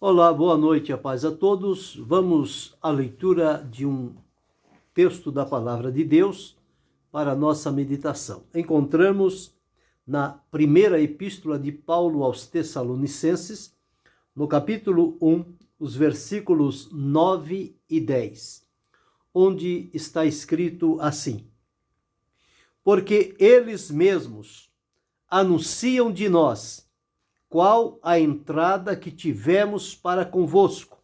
Olá, boa noite, a paz a todos. Vamos à leitura de um texto da Palavra de Deus para a nossa meditação. Encontramos na primeira epístola de Paulo aos Tessalonicenses, no capítulo 1, os versículos 9 e 10, onde está escrito assim: Porque eles mesmos anunciam de nós qual a entrada que tivemos para convosco,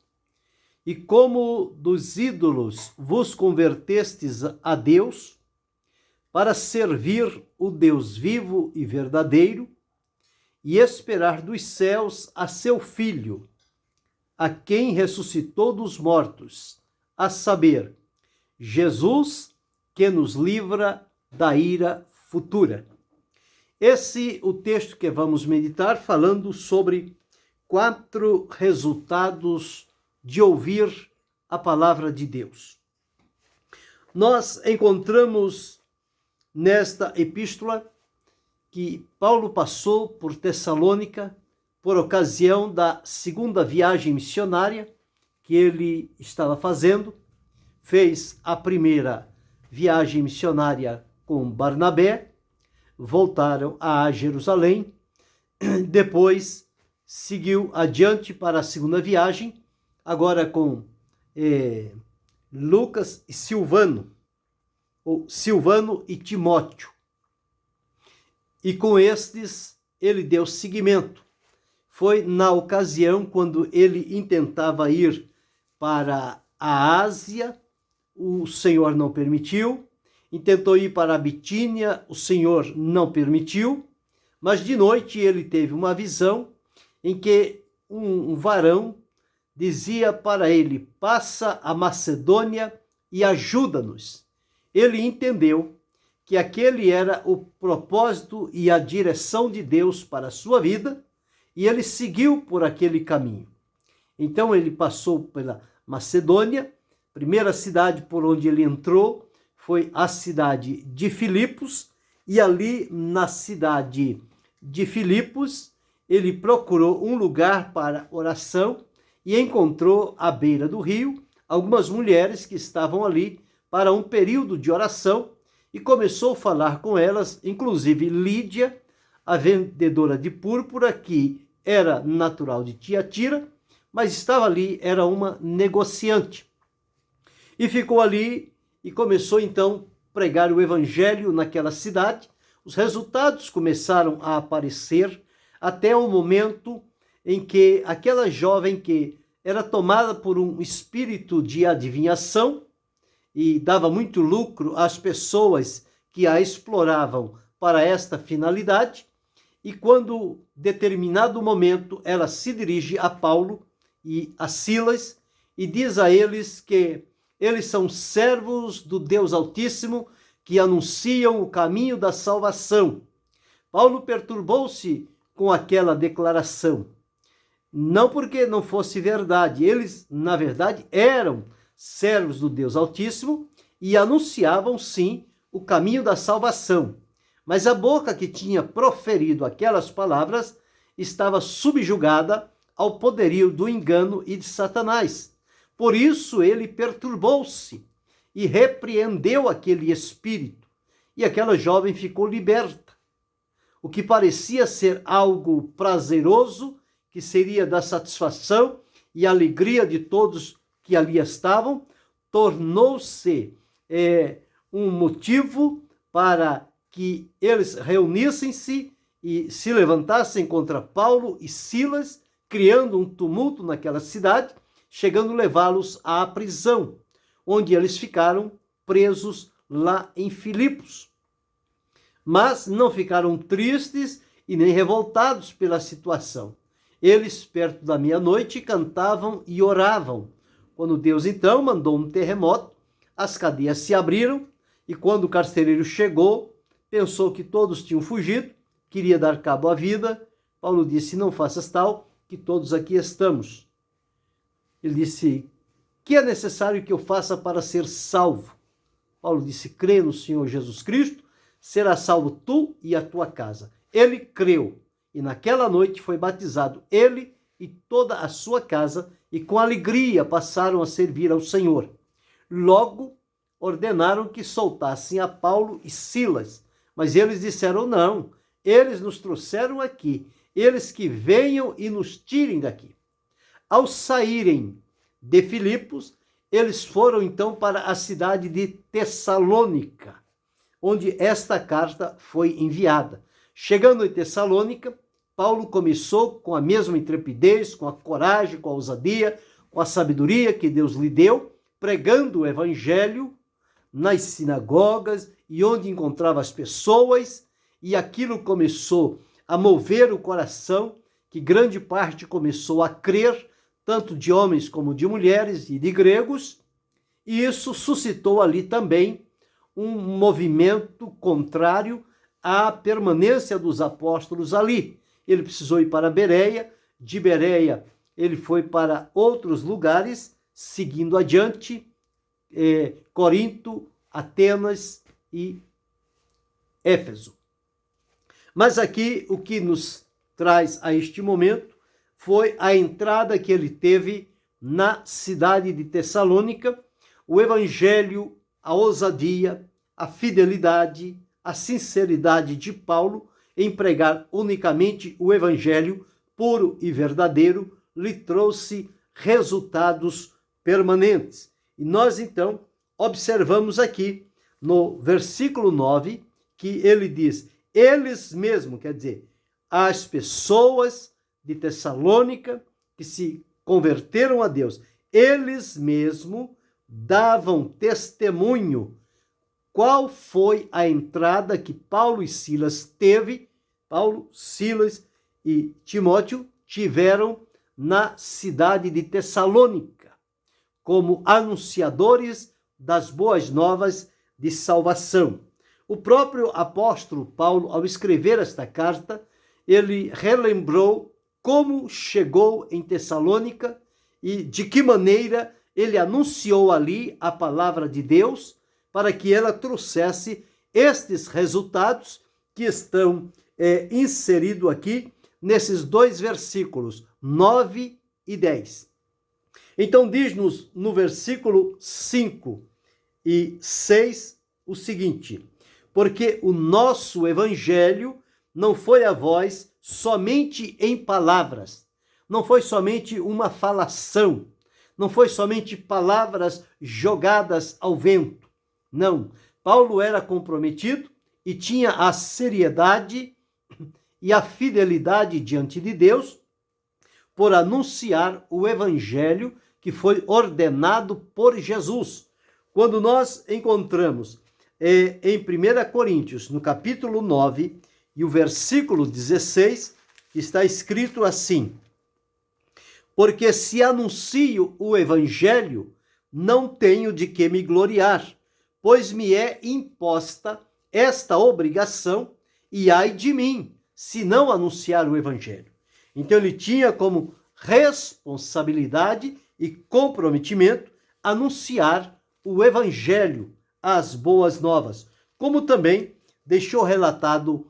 e como dos ídolos vos convertestes a Deus, para servir o Deus vivo e verdadeiro, e esperar dos céus a seu Filho, a quem ressuscitou dos mortos, a saber, Jesus, que nos livra da ira futura. Esse é o texto que vamos meditar, falando sobre 4 resultados de ouvir a palavra de Deus. Nós encontramos nesta epístola que Paulo passou por Tessalônica por ocasião da segunda viagem missionária que ele estava fazendo. Fez a primeira viagem missionária com Barnabé, voltaram a Jerusalém, depois seguiu adiante para a segunda viagem, agora com Lucas e Silvano, ou Silvano e Timóteo. E com estes ele deu seguimento. Foi na ocasião quando ele intentava ir para a Ásia, o Senhor não permitiu. Tentou ir para a Bitínia, o Senhor não permitiu, mas de noite ele teve uma visão em que um varão dizia para ele: passa a Macedônia e ajuda-nos. Ele entendeu que aquele era o propósito e a direção de Deus para a sua vida, e ele seguiu por aquele caminho. Então ele passou pela Macedônia, primeira cidade por onde ele entrou foi a cidade de Filipos, e ali na cidade de Filipos ele procurou um lugar para oração e encontrou à beira do rio algumas mulheres que estavam ali para um período de oração, e começou a falar com elas, inclusive Lídia, a vendedora de púrpura, que era natural de Tiatira, mas estava ali, era uma negociante. E ficou ali e começou então a pregar o evangelho naquela cidade. Os resultados começaram a aparecer até o momento em que aquela jovem, que era tomada por um espírito de adivinhação e dava muito lucro às pessoas que a exploravam para esta finalidade, e quando determinado momento ela se dirige a Paulo e a Silas e diz a eles que eles são servos do Deus Altíssimo, que anunciam o caminho da salvação. Paulo perturbou-se com aquela declaração. Não porque não fosse verdade. Eles, na verdade, eram servos do Deus Altíssimo e anunciavam, sim, o caminho da salvação. Mas a boca que tinha proferido aquelas palavras estava subjugada ao poderio do engano e de Satanás. Por isso ele perturbou-se e repreendeu aquele espírito, e aquela jovem ficou liberta. O que parecia ser algo prazeroso, que seria da satisfação e alegria de todos que ali estavam, tornou-se um motivo para que eles reunissem-se e se levantassem contra Paulo e Silas, criando um tumulto naquela cidade, chegando a levá-los à prisão, onde eles ficaram presos lá em Filipos. Mas não ficaram tristes e nem revoltados pela situação. Eles, perto da meia-noite, cantavam e oravam. Quando Deus, então, mandou um terremoto, as cadeias se abriram, e quando o carcereiro chegou, pensou que todos tinham fugido, queria dar cabo à vida. Paulo disse: não faças tal, que todos aqui estamos. Ele disse: que é necessário que eu faça para ser salvo? Paulo disse: crê no Senhor Jesus Cristo, será salvo tu e a tua casa. Ele creu, e naquela noite foi batizado ele e toda a sua casa, e com alegria passaram a servir ao Senhor. Logo ordenaram que soltassem a Paulo e Silas, mas eles disseram: não, eles nos trouxeram aqui, eles que venham e nos tirem daqui. Ao saírem de Filipos, eles foram então para a cidade de Tessalônica, onde esta carta foi enviada. Chegando em Tessalônica, Paulo começou com a mesma intrepidez, com a coragem, com a ousadia, com a sabedoria que Deus lhe deu, pregando o evangelho nas sinagogas e onde encontrava as pessoas, e aquilo começou a mover o coração, que grande parte começou a crer, tanto de homens como de mulheres e de gregos, e isso suscitou ali também um movimento contrário à permanência dos apóstolos ali. Ele precisou ir para Bereia, de Bereia ele foi para outros lugares, seguindo adiante, Corinto, Atenas e Éfeso. Mas aqui o que nos traz a este momento foi a entrada que ele teve na cidade de Tessalônica, o evangelho, a ousadia, a fidelidade, a sinceridade de Paulo em pregar unicamente o evangelho puro e verdadeiro lhe trouxe resultados permanentes. E nós então observamos aqui no versículo 9 que ele diz: eles mesmos, quer dizer, as pessoas de Tessalônica que se converteram a Deus, eles mesmos davam testemunho qual foi a entrada que Paulo e Silas teve, Paulo, Silas e Timóteo tiveram na cidade de Tessalônica, como anunciadores das boas novas de salvação. O próprio apóstolo Paulo, ao escrever esta carta, ele relembrou como chegou em Tessalônica e de que maneira ele anunciou ali a palavra de Deus para que ela trouxesse estes resultados que estão inseridos aqui nesses dois versículos, 9 e 10. Então diz-nos no versículo 5 e 6 o seguinte: porque o nosso evangelho não foi a vós somente em palavras, não foi somente uma falação, não foi somente palavras jogadas ao vento. Não, Paulo era comprometido e tinha a seriedade e a fidelidade diante de Deus por anunciar o evangelho que foi ordenado por Jesus. Quando nós encontramos em 1 Coríntios, no capítulo 9, e o versículo 16, está escrito assim: porque se anuncio o evangelho, não tenho de que me gloriar, pois me é imposta esta obrigação, e ai de mim, se não anunciar o evangelho. Então ele tinha como responsabilidade e comprometimento anunciar o evangelho, as boas novas, como também deixou relatado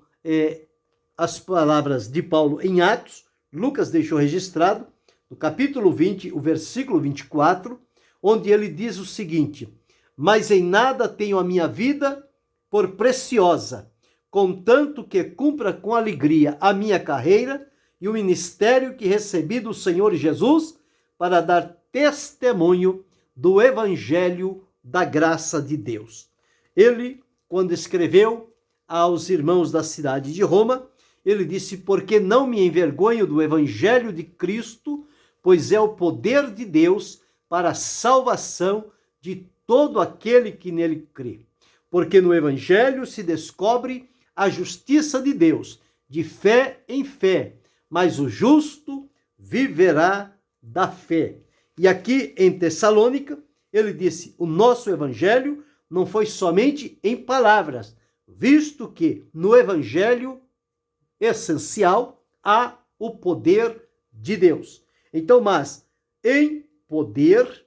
as palavras de Paulo em Atos. Lucas deixou registrado no capítulo 20, o versículo 24, onde ele diz o seguinte: mas em nada tenho a minha vida por preciosa, contanto que cumpra com alegria a minha carreira e o ministério que recebi do Senhor Jesus para dar testemunho do evangelho da graça de Deus. Ele, quando escreveu aos irmãos da cidade de Roma, ele disse: porque não me envergonho do evangelho de Cristo, pois é o poder de Deus para a salvação de todo aquele que nele crê. Porque no evangelho se descobre a justiça de Deus, de fé em fé, mas o justo viverá da fé. E aqui em Tessalônica, ele disse: o nosso evangelho não foi somente em palavras, visto que no evangelho essencial há o poder de Deus. Então, mas em poder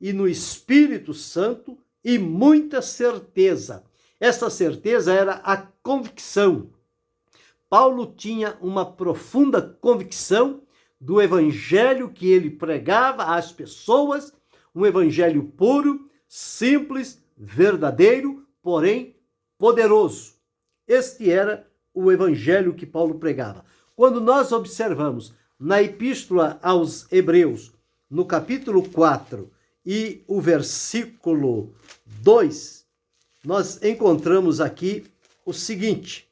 e no Espírito Santo e muita certeza. Essa certeza era a convicção. Paulo tinha uma profunda convicção do evangelho que ele pregava às pessoas, um evangelho puro, simples, verdadeiro, porém poderoso. Este era o evangelho que Paulo pregava. Quando nós observamos na epístola aos Hebreus, no capítulo 4 e o versículo 2, nós encontramos aqui o seguinte: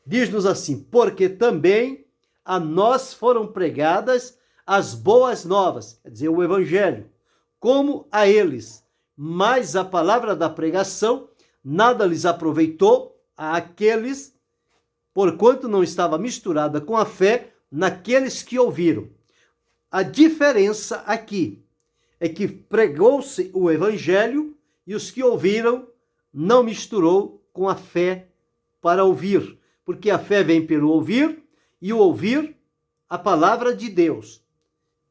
diz-nos assim: porque também a nós foram pregadas as boas novas, quer dizer, o evangelho, como a eles, mas a palavra da pregação nada lhes aproveitou àqueles, porquanto não estava misturada com a fé naqueles que ouviram. A diferença aqui é que pregou-se o evangelho e os que ouviram não misturou com a fé para ouvir, porque a fé vem pelo ouvir e o ouvir a palavra de Deus.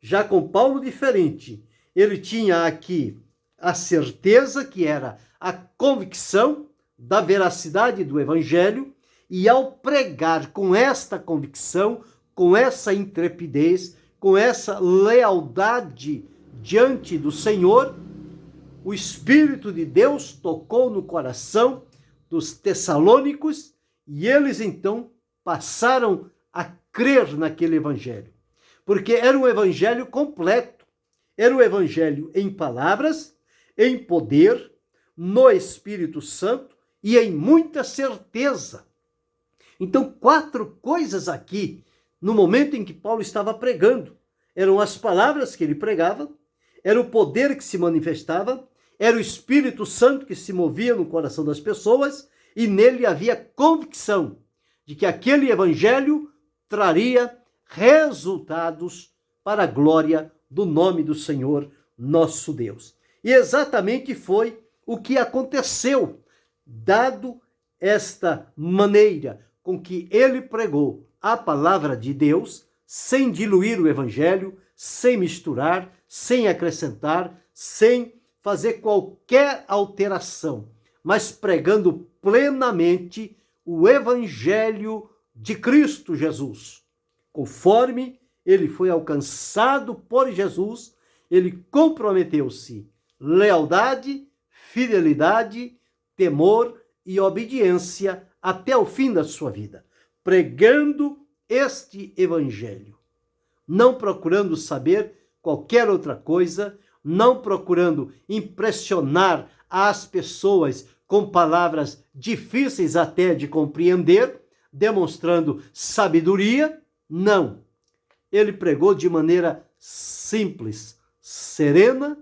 Já com Paulo, diferente, ele tinha aqui a certeza, que era a convicção da veracidade do evangelho, e ao pregar com esta convicção, com essa intrepidez, com essa lealdade diante do Senhor, o Espírito de Deus tocou no coração dos tessalônicos e eles então passaram a crer naquele evangelho. Porque era um evangelho completo, era um evangelho em palavras, em poder, no Espírito Santo e em muita certeza. Então, 4 coisas aqui, no momento em que Paulo estava pregando. Eram as palavras que ele pregava, era o poder que se manifestava, era o Espírito Santo que se movia no coração das pessoas, e nele havia convicção de que aquele evangelho traria resultados para a glória do nome do Senhor nosso Deus. E exatamente foi o que aconteceu, dado esta maneira com que ele pregou a palavra de Deus, sem diluir o evangelho, sem misturar, sem acrescentar, sem fazer qualquer alteração, mas pregando plenamente o evangelho de Cristo Jesus. Conforme ele foi alcançado por Jesus, ele comprometeu-se lealdade, fidelidade, temor e obediência até o fim da sua vida, pregando este evangelho, não procurando saber qualquer outra coisa, não procurando impressionar as pessoas com palavras difíceis até de compreender, demonstrando sabedoria. Não. Ele pregou de maneira simples, serena,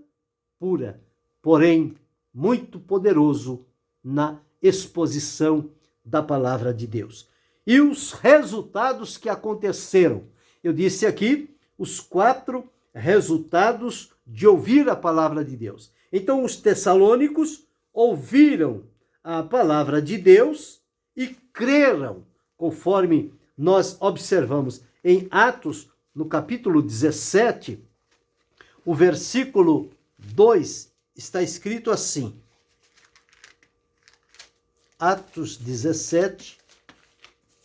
pura, porém muito poderoso na exposição da palavra de Deus. E os resultados que aconteceram. Eu disse aqui os 4 resultados de ouvir a palavra de Deus. Então, os tessalônicos ouviram a palavra de Deus e creram, conforme nós observamos em Atos, no capítulo 17, o versículo 2, está escrito assim. Atos 17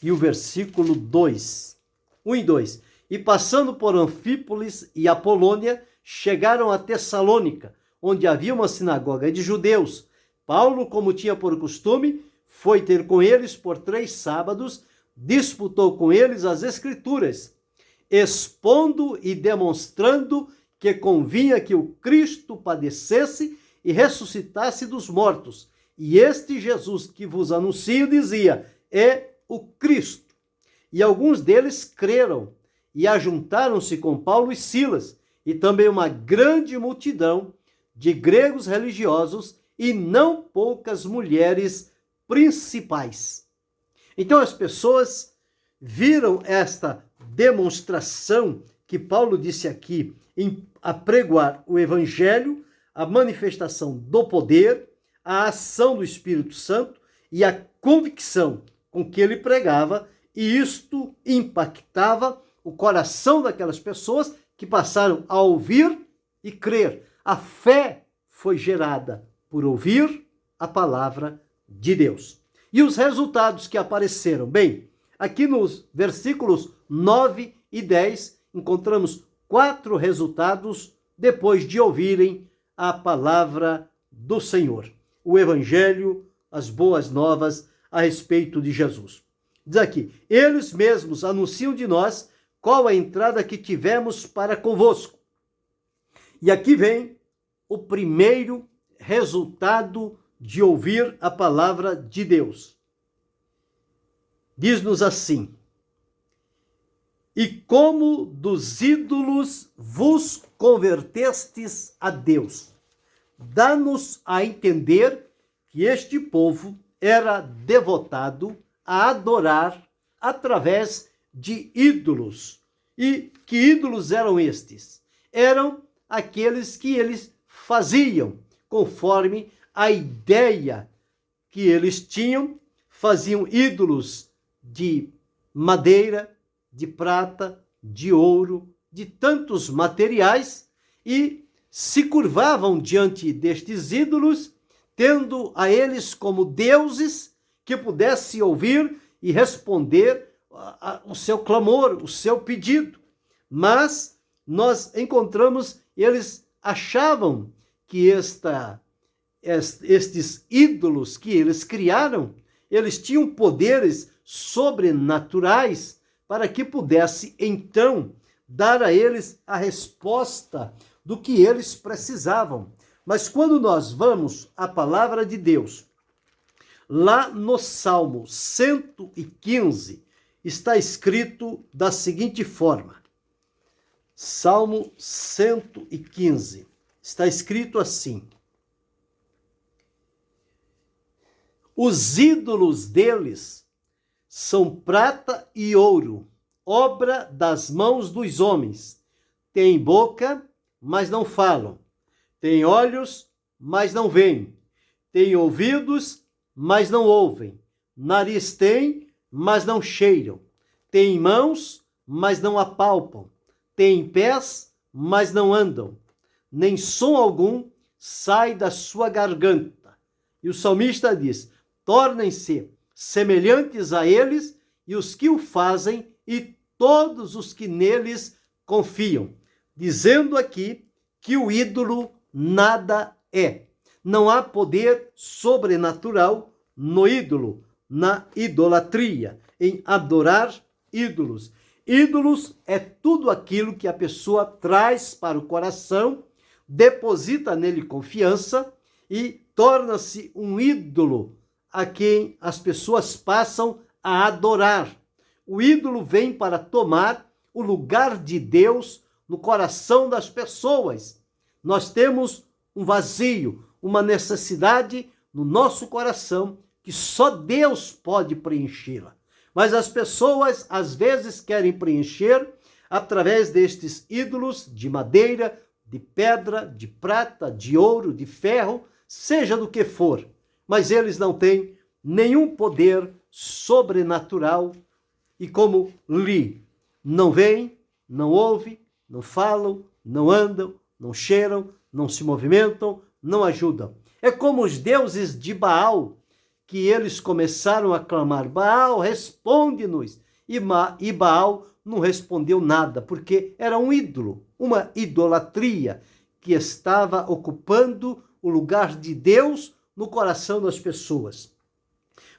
e o versículo 2, 1 e 2. E passando por Anfípolis e Apolônia, chegaram a Tessalônica, onde havia uma sinagoga de judeus. Paulo, como tinha por costume, foi ter com eles por 3 sábados, disputou com eles as Escrituras, expondo e demonstrando que convinha que o Cristo padecesse e ressuscitasse dos mortos. E este Jesus que vos anuncio, dizia, é o Cristo. E alguns deles creram e ajuntaram-se com Paulo e Silas, e também uma grande multidão de gregos religiosos e não poucas mulheres principais. Então as pessoas viram esta demonstração que Paulo disse aqui em apregoar o evangelho, a manifestação do poder, a ação do Espírito Santo e a convicção com que ele pregava, e isto impactava o coração daquelas pessoas que passaram a ouvir e crer. A fé foi gerada por ouvir a palavra de Deus. E os resultados que apareceram? Bem, aqui nos versículos 9 e 10, encontramos 4 resultados depois de ouvirem a palavra do Senhor, o Evangelho, as boas novas a respeito de Jesus. Diz aqui, eles mesmos anunciam de nós qual a entrada que tivemos para convosco. E aqui vem o primeiro resultado de ouvir a palavra de Deus. Diz-nos assim: e como dos ídolos vos convertestes a Deus. Dá-nos a entender que este povo era devotado a adorar através de ídolos. E que ídolos eram estes? Eram aqueles que eles faziam conforme a ideia que eles tinham. Faziam ídolos de madeira, de prata, de ouro, de tantos materiais, e se curvavam diante destes ídolos, tendo a eles como deuses que pudesse ouvir e responder o seu clamor, o seu pedido. Mas nós encontramos, eles achavam que estes ídolos que eles criaram, eles tinham poderes sobrenaturais para que pudesse, então, dar a eles a resposta do que eles precisavam. Mas quando nós vamos à palavra de Deus, lá no Salmo 115, está escrito da seguinte forma. Salmo 115, está escrito assim: os ídolos deles são prata e ouro, obra das mãos dos homens. Têm boca, mas não falam. Têm olhos, mas não veem. Têm ouvidos, mas não ouvem. Nariz têm, mas não cheiram. Têm mãos, mas não apalpam. Têm pés, mas não andam. Nem som algum sai da sua garganta. E o salmista diz: tornem-se semelhantes a eles e os que o fazem e todos os que neles confiam. Dizendo aqui que o ídolo nada é. Não há poder sobrenatural no ídolo, na idolatria, em adorar ídolos. Ídolos é tudo aquilo que a pessoa traz para o coração, deposita nele confiança e torna-se um ídolo a quem as pessoas passam a adorar. O ídolo vem para tomar o lugar de Deus no coração das pessoas. Nós temos um vazio, uma necessidade no nosso coração que só Deus pode preenchê-la. Mas as pessoas às vezes querem preencher através destes ídolos de madeira, de pedra, de prata, de ouro, de ferro, seja do que for. Mas eles não têm nenhum poder sobrenatural e, como li, não veem, não ouvem, não falam, não andam, não cheiram, não se movimentam, não ajudam. É como os deuses de Baal, que eles começaram a clamar: Baal, responde-nos. E Baal não respondeu nada, porque era um ídolo, uma idolatria que estava ocupando o lugar de Deus no coração das pessoas.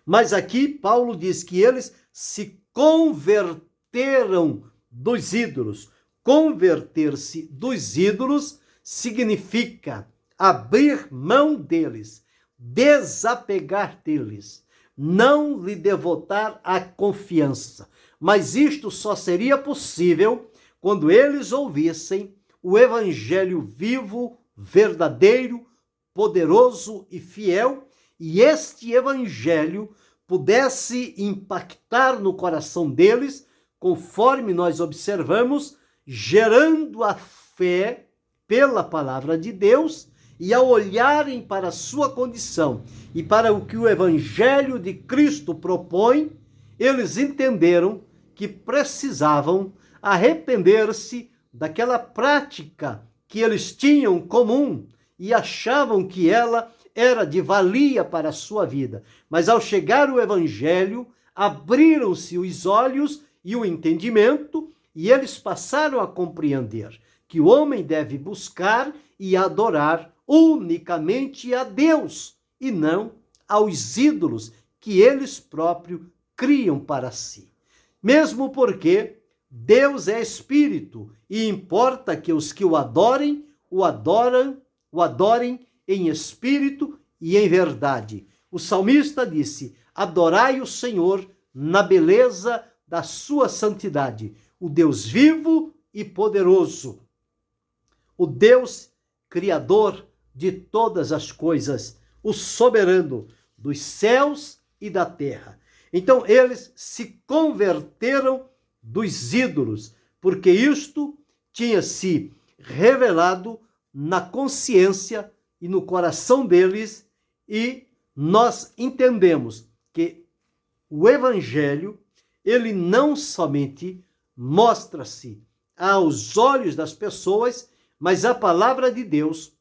Mas aqui Paulo diz que eles se converteram dos ídolos. Converter-se dos ídolos significa abrir mão deles, desapegar deles, não lhe devotar a confiança. Mas isto só seria possível quando eles ouvissem o evangelho vivo, verdadeiro, poderoso e fiel, e este evangelho pudesse impactar no coração deles, conforme nós observamos, gerando a fé pela palavra de Deus, e ao olharem para a sua condição e para o que o evangelho de Cristo propõe, eles entenderam que precisavam arrepender-se daquela prática que eles tinham comum e achavam que ela era de valia para a sua vida. Mas ao chegar o evangelho, abriram-se os olhos e o entendimento, e eles passaram a compreender que o homem deve buscar e adorar unicamente a Deus e não aos ídolos que eles próprios criam para si. Mesmo porque Deus é espírito e importa que os que o adorem em espírito e em verdade. O salmista disse: adorai o Senhor na beleza da sua santidade, o Deus vivo e poderoso, o Deus criador de todas as coisas, o soberano dos céus e da terra. Então eles se converteram dos ídolos, porque isto tinha se revelado na consciência e no coração deles, e nós entendemos que o evangelho, ele não somente mostra-se aos olhos das pessoas, mas a palavra de Deus,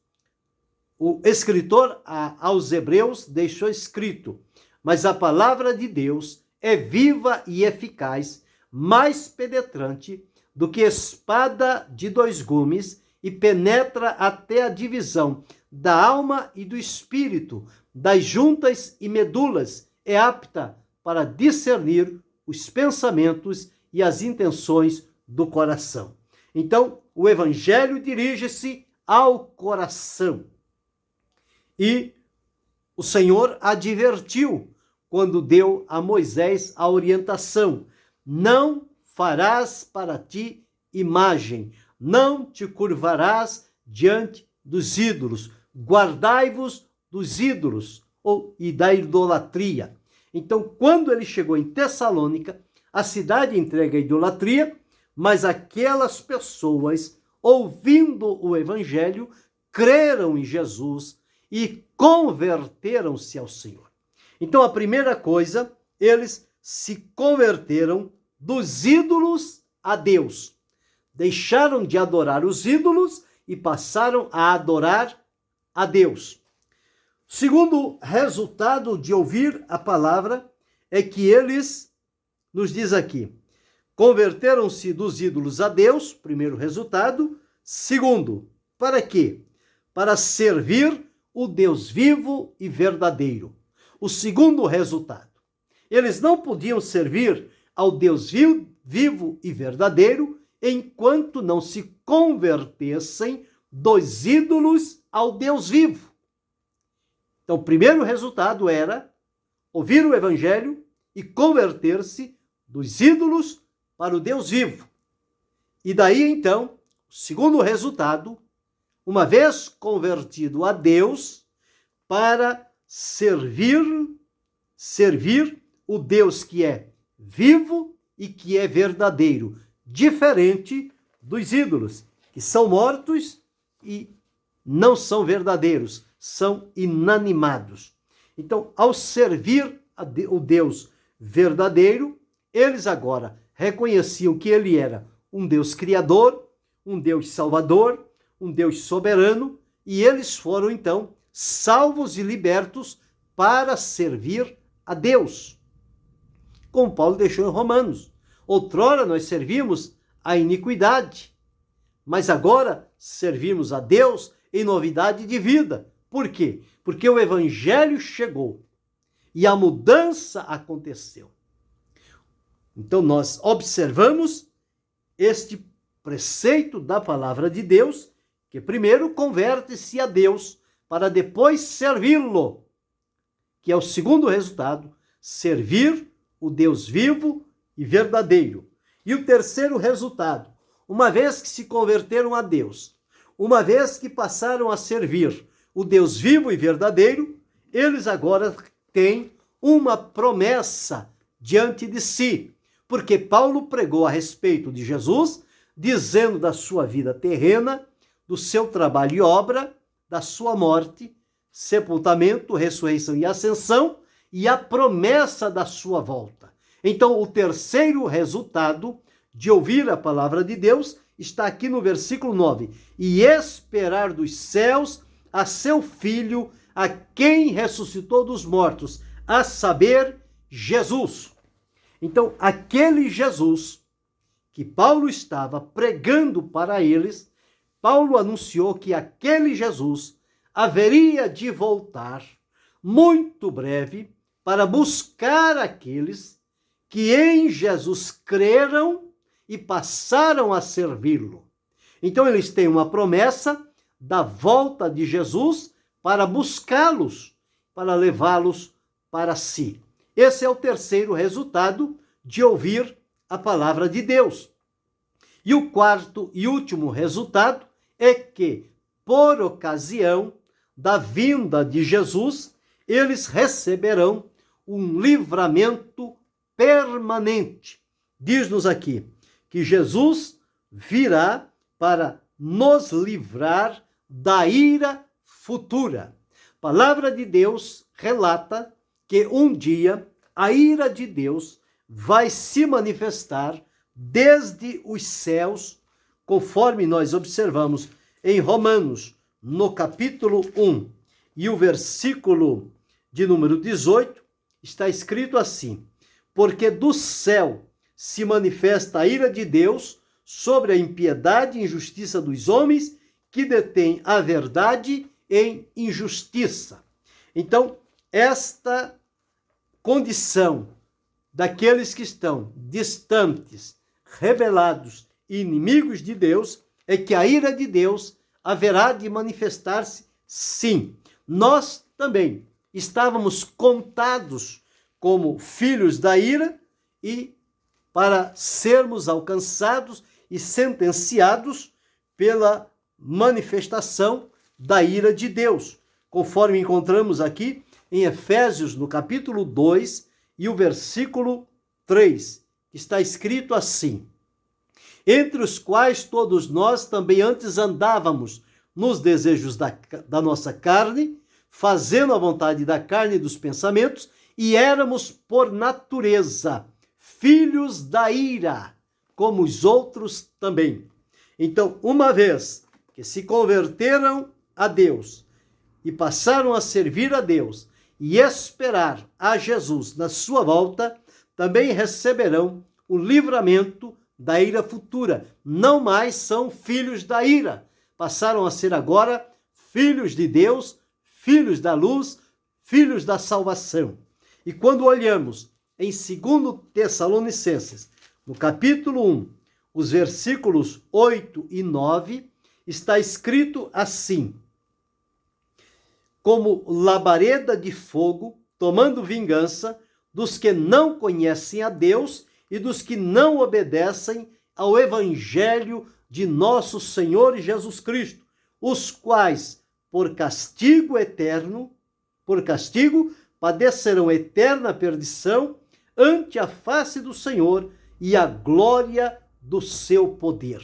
o escritor aos Hebreus deixou escrito: mas a palavra de Deus é viva e eficaz, mais penetrante do que espada de dois gumes, e penetra até a divisão da alma e do espírito, das juntas e medulas, é apta para discernir os pensamentos e as intenções do coração. Então, o evangelho dirige-se ao coração. E o Senhor advertiu quando deu a Moisés a orientação: não farás para ti imagem, não te curvarás diante dos ídolos, guardai-vos dos ídolos e da idolatria. Então, quando ele chegou em Tessalônica, a cidade entrega a idolatria, mas aquelas pessoas, ouvindo o evangelho, creram em Jesus e converteram-se ao Senhor. Então, a primeira coisa, eles se converteram dos ídolos a Deus. Deixaram de adorar os ídolos e passaram a adorar a Deus. Segundo resultado de ouvir a palavra é que eles, nos diz aqui, converteram-se dos ídolos a Deus, primeiro resultado. Segundo, para quê? Para servir o Deus vivo e verdadeiro. O segundo resultado, eles não podiam servir ao Deus vivo e verdadeiro enquanto não se convertessem dos ídolos ao Deus vivo. Então, o primeiro resultado era ouvir o evangelho e converter-se dos ídolos para o Deus vivo. E daí, então, o segundo resultado, uma vez convertido a Deus, para servir o Deus que é vivo e que é verdadeiro, diferente dos ídolos, que são mortos e não são verdadeiros, são inanimados. Então, ao servir o Deus verdadeiro, eles agora reconheciam que ele era um Deus criador, um Deus salvador, um Deus soberano, e eles foram, então, salvos e libertos para servir a Deus. Como Paulo deixou em Romanos: outrora nós servíamos a iniquidade, mas agora servimos a Deus em novidade de vida. Por quê? Porque o evangelho chegou e a mudança aconteceu. Então nós observamos este preceito da palavra de Deus, que primeiro converte-se a Deus para depois servi-lo, que é o segundo resultado, servir o Deus vivo e verdadeiro. E o terceiro resultado, uma vez que se converteram a Deus, uma vez que passaram a servir o Deus vivo e verdadeiro, eles agora têm uma promessa diante de si, porque Paulo pregou a respeito de Jesus, dizendo da sua vida terrena, do seu trabalho e obra, da sua morte, sepultamento, ressurreição e ascensão, e a promessa da sua volta. Então, o terceiro resultado de ouvir a palavra de Deus está aqui no versículo 9. E esperar dos céus a seu Filho, a quem ressuscitou dos mortos, a saber, Jesus. Então, aquele Jesus que Paulo estava pregando para eles, Paulo anunciou que aquele Jesus haveria de voltar muito breve para buscar aqueles que em Jesus creram e passaram a servi-lo. Então eles têm uma promessa da volta de Jesus para buscá-los, para levá-los para si. Esse é o terceiro resultado de ouvir a palavra de Deus. E o quarto e último resultado é que, por ocasião da vinda de Jesus, eles receberão um livramento permanente. Diz-nos aqui que Jesus virá para nos livrar da ira futura. A palavra de Deus relata que um dia a ira de Deus vai se manifestar desde os céus, conforme nós observamos em Romanos, no capítulo 1, e o versículo de número 18, está escrito assim: porque do céu se manifesta a ira de Deus sobre a impiedade e injustiça dos homens que detêm a verdade em injustiça. Então, esta condição daqueles que estão distantes, rebelados e inimigos de Deus, é que a ira de Deus haverá de manifestar-se, sim. Nós também estávamos contados como filhos da ira e para sermos alcançados e sentenciados pela manifestação da ira de Deus, conforme encontramos aqui em Efésios, no capítulo 2 e o versículo 3, está escrito assim: entre os quais todos nós também antes andávamos nos desejos da nossa carne, fazendo a vontade da carne e dos pensamentos, e éramos por natureza filhos da ira, como os outros também. Então, uma vez que se converteram a Deus e passaram a servir a Deus e esperar a Jesus na sua volta, também receberão o livramento da ira futura. Não mais são filhos da ira, passaram a ser agora filhos de Deus, filhos da luz, filhos da salvação. E quando olhamos em 2 Tessalonicenses, no capítulo 1, os versículos 8 e 9, está escrito assim: como labareda de fogo, tomando vingança dos que não conhecem a Deus e dos que não obedecem ao evangelho de nosso Senhor Jesus Cristo, os quais, por castigo, padecerão eterna perdição ante a face do Senhor e a glória do seu poder.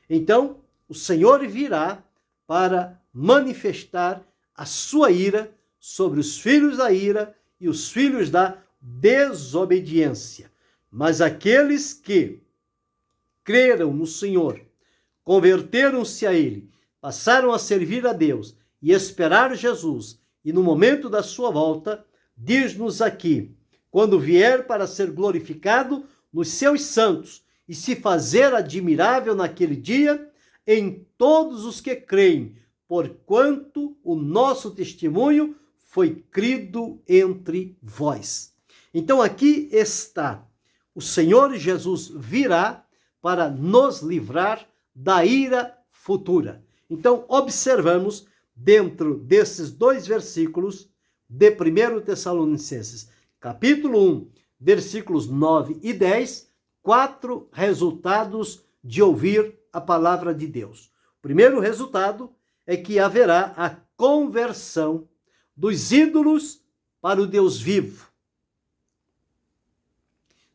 Então, o Senhor virá para manifestar a sua ira sobre os filhos da ira e os filhos da desobediência. Mas aqueles que creram no Senhor, converteram-se a Ele, passaram a servir a Deus e esperar Jesus, e no momento da sua volta, diz-nos aqui, quando vier para ser glorificado nos seus santos e se fazer admirável naquele dia em todos os que creem, porquanto o nosso testemunho foi crido entre vós. Então aqui está, o Senhor Jesus virá para nos livrar da ira futura. Então observamos dentro desses dois versículos de 1 Tessalonicenses, capítulo 1, versículos 9 e 10, 4 resultados de ouvir a palavra de Deus. O primeiro resultado é que haverá a conversão dos ídolos para o Deus vivo.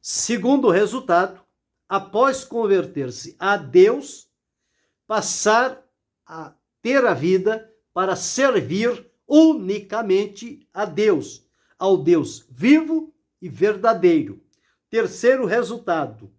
Segundo resultado, após converter-se a Deus, passar a ter a vida para servir unicamente a Deus, ao Deus vivo e verdadeiro. Terceiro resultado,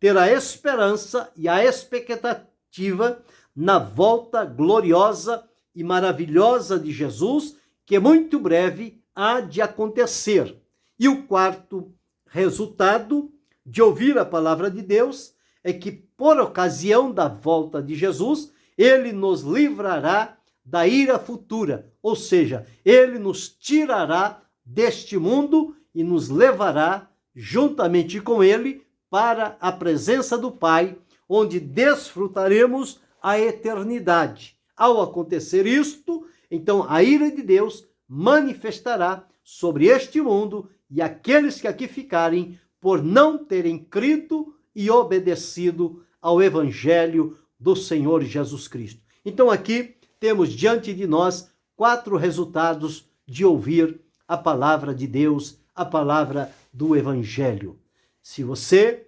ter a esperança e a expectativa na volta gloriosa e maravilhosa de Jesus, que muito breve há de acontecer. E o quarto resultado de ouvir a palavra de Deus é que, por ocasião da volta de Jesus, ele nos livrará da ira futura, ou seja, ele nos tirará deste mundo e nos levará juntamente com ele para a presença do Pai, onde desfrutaremos a eternidade. Ao acontecer isto, então a ira de Deus manifestará sobre este mundo e aqueles que aqui ficarem por não terem crido e obedecido ao Evangelho do Senhor Jesus Cristo. Então aqui temos diante de nós 4 resultados de ouvir a palavra de Deus, a palavra do Evangelho. Se você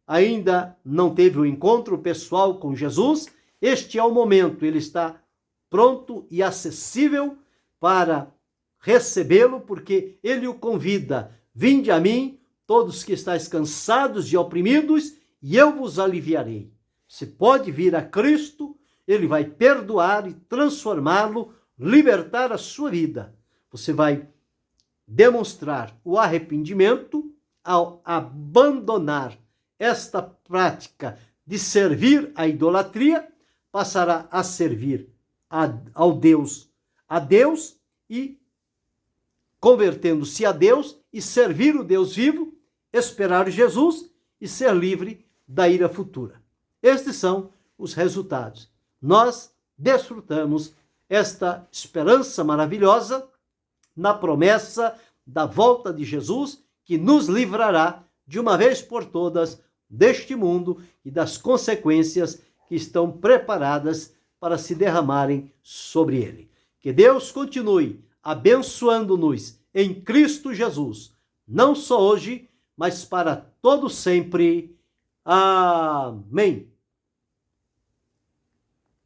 ainda não teve o encontro pessoal com Jesus, este é o momento, ele está pronto e acessível para recebê-lo, porque ele o convida: vinde a mim, todos que estáis cansados e oprimidos, e eu vos aliviarei. Você pode vir a Cristo, ele vai perdoar e transformá-lo, libertar a sua vida. Você vai demonstrar o arrependimento ao abandonar esta prática de servir à idolatria, passará a servir a Deus e, convertendo-se a Deus e servir o Deus vivo, esperar Jesus e ser livre da ira futura. Estes são os resultados. Nós desfrutamos esta esperança maravilhosa na promessa da volta de Jesus, que nos livrará de uma vez por todas deste mundo e das consequências que estão preparadas para se derramarem sobre ele. Que Deus continue abençoando-nos em Cristo Jesus, não só hoje, mas para todo sempre. Amém.